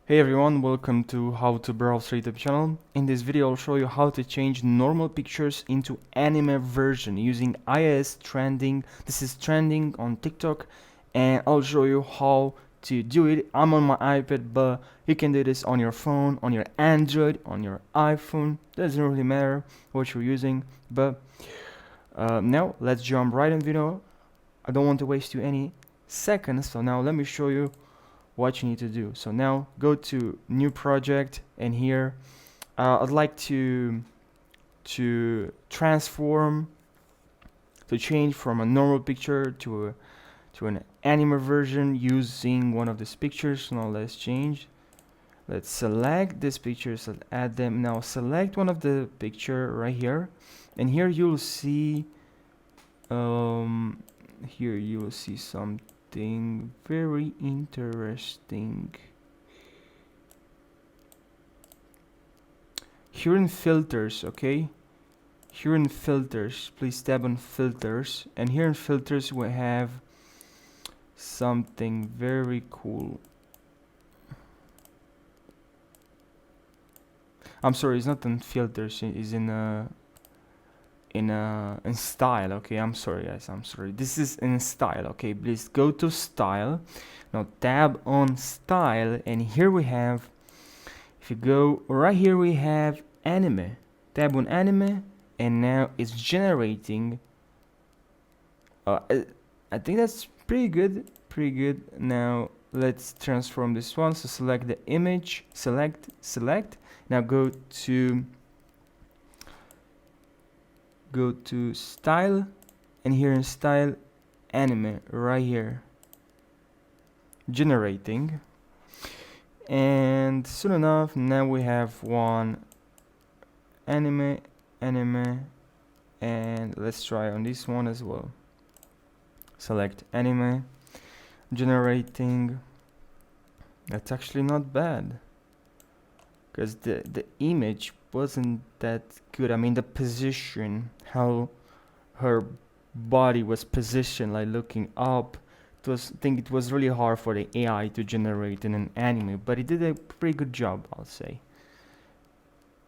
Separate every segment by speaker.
Speaker 1: Hey everyone, welcome to How to Browse YouTube channel. In this video I'll show you how to change normal pictures into anime version using iOS trending. This is trending on TikTok and I'll show you how to do it. I'm on my iPad, but you can do this on your phone, on your Android, on your iPhone. Doesn't really matter what you're using, but now let's jump right in video. I don't want to waste you any seconds, so now let me show you what you need to do. So now go to new project, and here I'd like to transform, to change from a normal picture to an anime version using one of these pictures. So now let's change. Let's select these pictures and add them. Now select one of the picture right here, and here you'll see something very interesting. Here in filters, okay? Here in filters, please tab on filters, and here in filters we have something very cool. I'm sorry, it's not in filters, it's in style. Okay, I'm sorry guys, I'm sorry. This is in style. Okay, please go to style. Now tab on style, and here we have, if you go right here, we have anime. Tab on anime, and now it's generating. I think that's pretty good. Now let's transform this one. So select the image, select. Now go to style, and here in style, anime right here, generating. And soon enough, now we have one anime, and let's try on this one as well. Select anime, generating. That's actually not bad, because the image wasn't that good. I mean, the position, how her body was positioned, like looking up, I think it was really hard for the AI to generate in an anime, but it did a pretty good job, I'll say.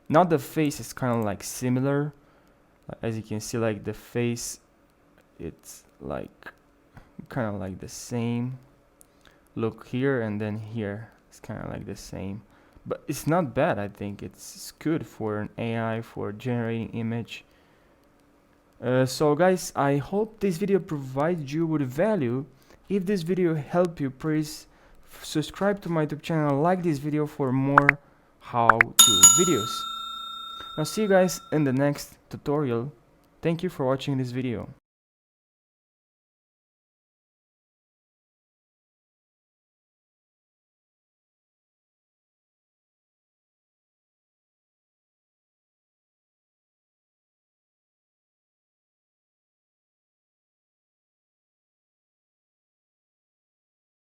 Speaker 1: Now the face is kind of like similar, as you can see, like the face, it's like kind of like the same look here, and then here it's kind of like the same, but it's not bad. I think it's good for an AI for generating image. So guys, I hope this video provides you with value. If this video helped you, please subscribe to my YouTube channel, like this video for more how-to videos. Now see you guys in the next tutorial. Thank you for watching this video.